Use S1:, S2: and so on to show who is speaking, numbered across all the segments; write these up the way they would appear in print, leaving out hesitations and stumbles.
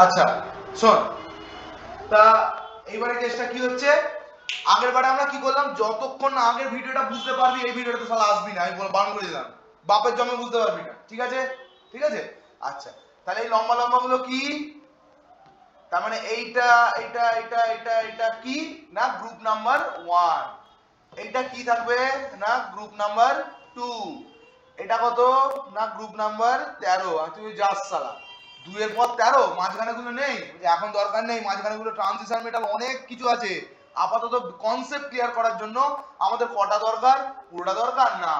S1: আচ্ছা শোন, তা এইবারে কেসটা কি হচ্ছে, আগের বারে আমরা কি করলাম, যতক্ষণ না আগের ভিডিওটা বুঝতে পারবি এই ভিডিওটা তো শালা আসবি না, আমি বারণ করে দিলাম, বাপের জন্মে বুঝতে পারবি না, ঠিক আছে ঠিক আছে। আচ্ছা তাহলে এই লম্বা লম্বা গুলো কি, তার মানে এইটা এইটা এইটা এইটা এইটা কি না গ্রুপ নাম্বার 1, এইটা কি থাকবে না গ্রুপ নাম্বার 2, এটা কত না গ্রুপ নাম্বার 13, আর তুই যাস শালা 2 এর পর 13, মাঝখানে গুলো নেই, এখন দরকার নেই, মাঝখানে গুলো ট্রানজিশন মেটাল অনেক কিছু আছে, আপাতত কনসেপ্ট ক্লিয়ার করার জন্য আমাদের কটা দরকার, পুরোটা দরকার না,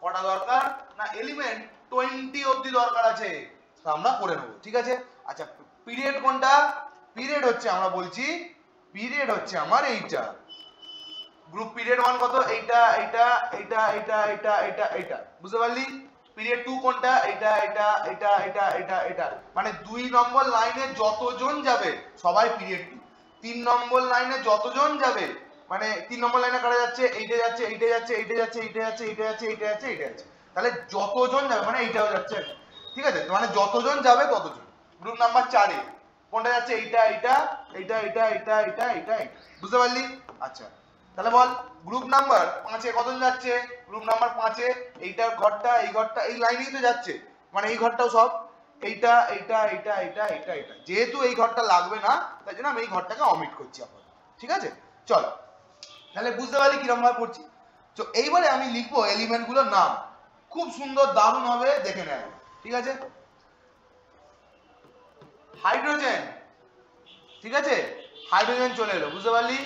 S1: কটা দরকার না এলিমেন্ট 20 অবধি দরকার আছে, আমরা করে নেবো, ঠিক আছে। আচ্ছা পিরিয়ড কোনটা, পিরিয়ড হচ্ছে আমরা বলছি, পিরিয়ড হচ্ছে আমার এইটা, গ্রুপ পিরিয়ড 1 কত, এইটা এইটা এইটা এইটা এইটা এইটা এইটা, বুঝতে পারলি। পিরিয়ড 2 কোনটা, এইটা এইটা এইটা এইটা এইটা এইটা, মানে 2 নম্বর লাইনে যতজন যাবে সবাই পিরিয়ড 2, 3 নম্বর লাইনে যতজন যাবে, মানে 3 নম্বর লাইনে কারা যাচ্ছে, এইটা যাচ্ছে এইটা যাচ্ছে এইটা যাচ্ছে এইটা যাচ্ছে এইটা যাচ্ছে এইটা যাচ্ছে এইটা যাচ্ছে, তাহলে যতজন যাবে মানে এইটাও যাচ্ছে, ঠিক আছে, মানে যতজন যাবে ততজন। গ্রুপ নাম্বার 4 এ কোনটা যাচ্ছে, এইটা এইটা এইটা এইটা এইটা এইটা এইটা, বুঝতে পারলি। আচ্ছা তাহলে বল গ্রুপ নাম্বার 5 এ কতজন যাচ্ছে, গ্রুপ নাম্বার 5 এ এইটার ঘরটা এই ঘরটা এই লাইনেই তো যাচ্ছে, মানে এই ঘরটাও সব এইটা এইটা এইটা এইটা এইটা এইটা, যেহেতু এই ঘরটা লাগবে না তাই জন্য আমি এই ঘরটাকে অমিট করছি আপাতত, ঠিক আছে। চল তাহলে বুঝতে পারলি কিরকম ভাবে পড়ছি। তো এইবারে আমি লিখবো এলিমেন্ট গুলোর নাম, খুব সুন্দর দারুণ হবে, দেখে নেয়, ঠিক আছে। হাইড্রোজেন, ঠিক আছে, হাইড্রোজেন চলে এলো, বুঝতে পারলি।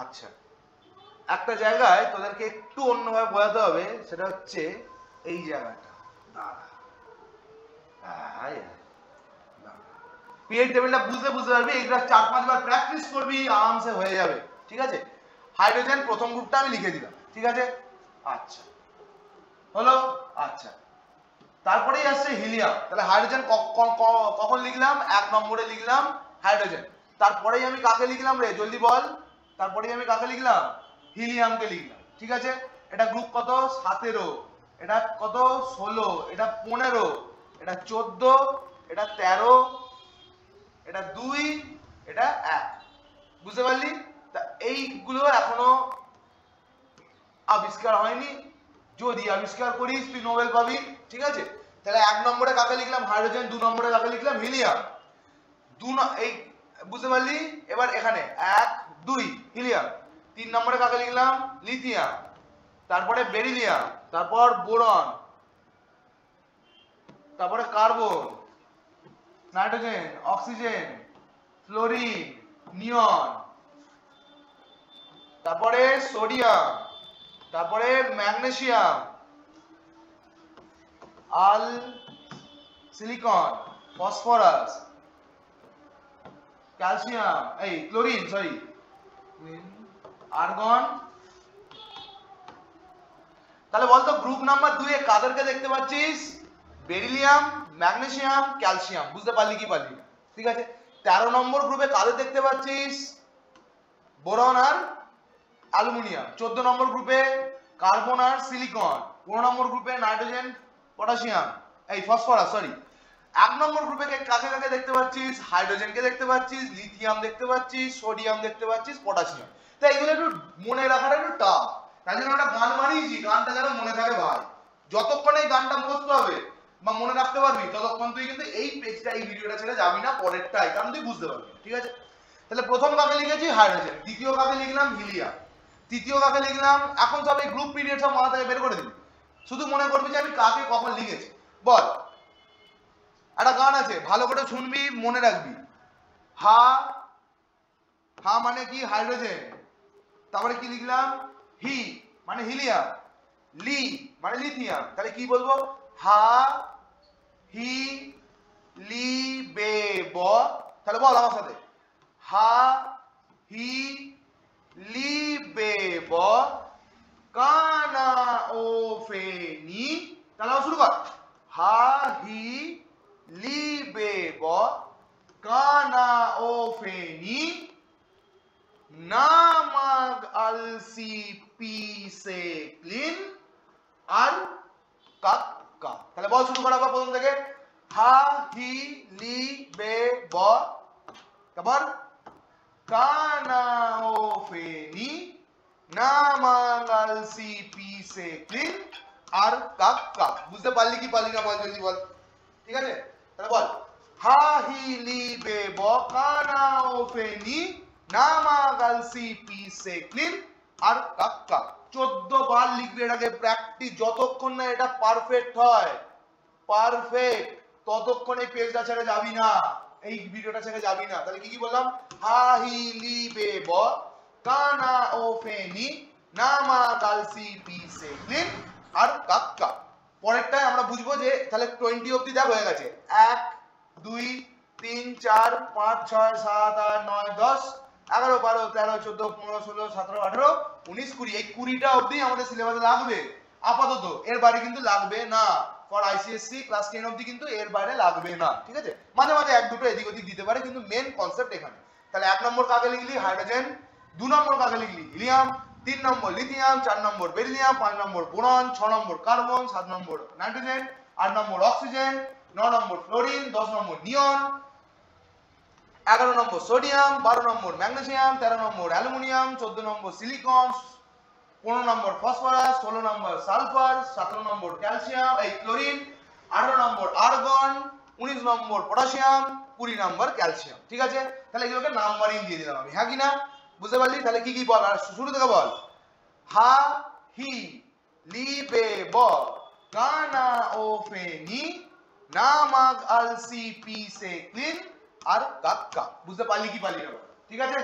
S1: আচ্ছা একটা জায়গায় তোদেরকে একটু অন্যভাবে বোঝাতে হবে, সেটা হচ্ছে এই জায়গাটা, পিরিয়ড টেবিলটা বুঝতে পারবি, এইগুলো 4-5 বার প্র্যাকটিস করবি, আরামসে হয়ে যাবে, ঠিক আছে। হাইড্রোজেন প্রথম গ্রুপটা আমি লিখে দিলাম, ঠিক আছে। আচ্ছা হলো, আচ্ছা তারপরেই আসছে হিলিয়াম, তাহলে হাইড্রোজেন কখন লিখলাম, 1 নম্বরে লিখলাম হাইড্রোজেন, তারপরেই আমি কাকে লিখলাম রে জলদি বল, তারপরেই আমি কাকে লিখলাম, হিলিয়ামকে লিখলাম, ঠিক আছে। এটা গ্রুপ কত 17, এটা কত 16, এটা 15, এটা 14, এটা 13, এটা 2, এটা 1, বুঝতে পারলি। তা এইগুলো এখনো আবিষ্কার হয়নি, যদি আবিষ্কার করিস তুই নোবেল পাবি, ঠিক আছে। তাহলে 1 নম্বরে কাকে লিখলাম হাইড্রোজেন, 2 নম্বরে কাকে লিখলাম হিলিয়াম, এই বুঝতে পারলি। এবার এখানে 1 2 হিলিয়াম, 3 নম্বরে কাকে লিখলাম লিথিয়াম, তারপরে বেরিলিয়াম, তারপর বোরন, তারপরে কার্বন, নাইট্রোজেন, অক্সিজেন, ফ্লোরিন, নিয়ন, তারপরে সোডিয়াম, তারপরে ম্যাগনেসিয়াম, আল সিলিকন, ফসফরাস, ক্যালসিয়াম, এই ক্লোরিন সরি, আর্গন। তাহলে বলতো গ্রুপ নাম্বার 2 এ কাদেরকে দেখতে পাচ্ছিস, বেরিলিয়াম, ম্যাগনেসিয়াম, ক্যালসিয়াম, বুঝতে পারলি কি পারলি, ঠিক আছে। 13 নম্বর গ্রুপে কাদের দেখতে পাচ্ছিস, বোরন আর অ্যালুমিনিয়াম, 14 নম্বর গ্রুপে কার্বন আর সিলিকন, 15 নম্বর গ্রুপে নাইট্রোজেন, পটাশিয়াম, এই ফসফরাস সরি। 1 নম্বর গ্রুপে কাকে কাকে দেখতে পাচ্ছিস, হাইড্রোজেনকে দেখতে পাচ্ছিস, লিথিয়াম দেখতে পাচ্ছিস, সোডিয়াম দেখতে পাচ্ছিস, পটাশিয়াম। তাই এগুলো একটু মনে রাখাটা একটু টাফ, তাই জন্য একটা গান বানিয়েছি, গানটা যেন মনে থাকে ভাই, যতক্ষণ এই গানটা মুখস্থ হবে বা মনে রাখতে পারবি ততক্ষণ তুই কিন্তু এই পেজটা এই ভিডিওটা ছেড়ে যাবি না পরেরটাই, কারণ তুই বুঝতে পারবি, ঠিক আছে। তাহলে প্রথম কাকে লিখেছি হাইড্রোজেন, দ্বিতীয় কাকে লিখলাম হিলিয়াম, তৃতীয় কাকে লিখলাম, এখন সব এই গ্রুপ পিরিয়ড সব মাথা থেকে বের করে দিবি, শুধু মনে করবি যে আমি কাকে কখন লিখেছি। বল, একটা গান আছে ভালো করে শুনবি মনে রাখবি, হা, হা মানে কি হাইড্রোজেন, তারপরে কি লিখলাম হি মানে হিলিয়াম, লি মানে লিথিয়াম, তাহলে কি বলবো, হা হি লি বে ব, তাহলে বল আমার সাথে, হা হি লি বে ব কানা ও ফে নি, তাহলে শুরু কর, হা হি লি বে ব কানা ও ফে নি নামাগ আল সি পি সে ক্লিন আর কাক কা, তাহলে বল শুরু করা প্রথম থেকে, হা হি লি বে ব, তারপর কানা ও ফে নি না মাঙ্গাল সি পি সে ক্লিন আর কাক কাক। বুঝতে পারলি কি পারলি না বল জলদি বল। ঠিক আছে, তাহলে বল হা হি লি বে ব কানা ও ফে নি না মাঙ্গাল সি পি সে ক্লিন আর কাক কাক। 14 বার লিখবি এটাকে, প্র্যাকটিস। যতক্ষণ না এটা পারফেক্ট হয়, পারফেক্ট, ততক্ষণ এই পেজটা ছেড়ে যাবি না, এই ভিডিওটা ছেড়ে যাবি না। তাহলে কি কি বললাম? হা হি লি বে ব কানা ও ফে নি না মা গাল সি পি সে ক্লিন আর কাক কাক। পরেরটায় আমরা বুঝবো যে তাহলে 20 অবধি দেখ হয়ে গেছে। 1 2 3 4 5 6 7 8 9 10 11 12 13 14 15 16 17 18 19 20। এই 20টা অবধি আমাদের সিলেবাসে লাগবে আপাতত, এর বাইরে কিন্তু লাগবে না। ফর আইসিএসসি ক্লাস 10 অবধি কিন্তু এর বাইরে লাগবে না। ঠিক আছে, মাঝে মাঝে এক দুটো এদিক ওদিক দিতে পারে, কিন্তু মেন কনসেপ্ট এখানে। তাহলে 1 নম্বর কাকে লিখলি? হাইড্রোজেন। 2 নম্বর কাকে লিখলি? হিলিয়াম। 3 নম্বর লিথিয়াম। 4 নম্বর বেরিলিয়াম। 5 নম্বর বোরন। 6 নম্বর কার্বন। 7 নম্বর নাইট্রোজেন। 8 নম্বর অক্সিজেন। 9 নম্বর ফ্লোরিন। 10 নম্বর নিয়ন। 11 নম্বর সোডিয়াম। 12 নম্বর ম্যাগনেসিয়াম। 13 নম্বর অ্যালুমিনিয়াম। 14 নম্বর সিলিকন। 15 নম্বর ফসফরাস। 16 নম্বর সালফার। 17 নম্বর ক্যালসিয়াম এই ক্লোরিন। 18 নম্বর আর্গন। 19 নম্বর পটাশিয়াম। 20 নম্বর ক্যালসিয়াম। ঠিক আছে, তাহলে এগুলোকে নাম্বারিং দিয়ে দিলাম আমি, হ্যাঁ কি না? বুঝতে পারলি? তাহলে কি কি বল, আর শুরু থেকে বল। হা হি লি বে ব কানা ও ফে নি না মাগ আল সি পি সে ক্লিন আর কাক কাক। বুঝতে পারলি কি পারলি না? ঠিক আছে।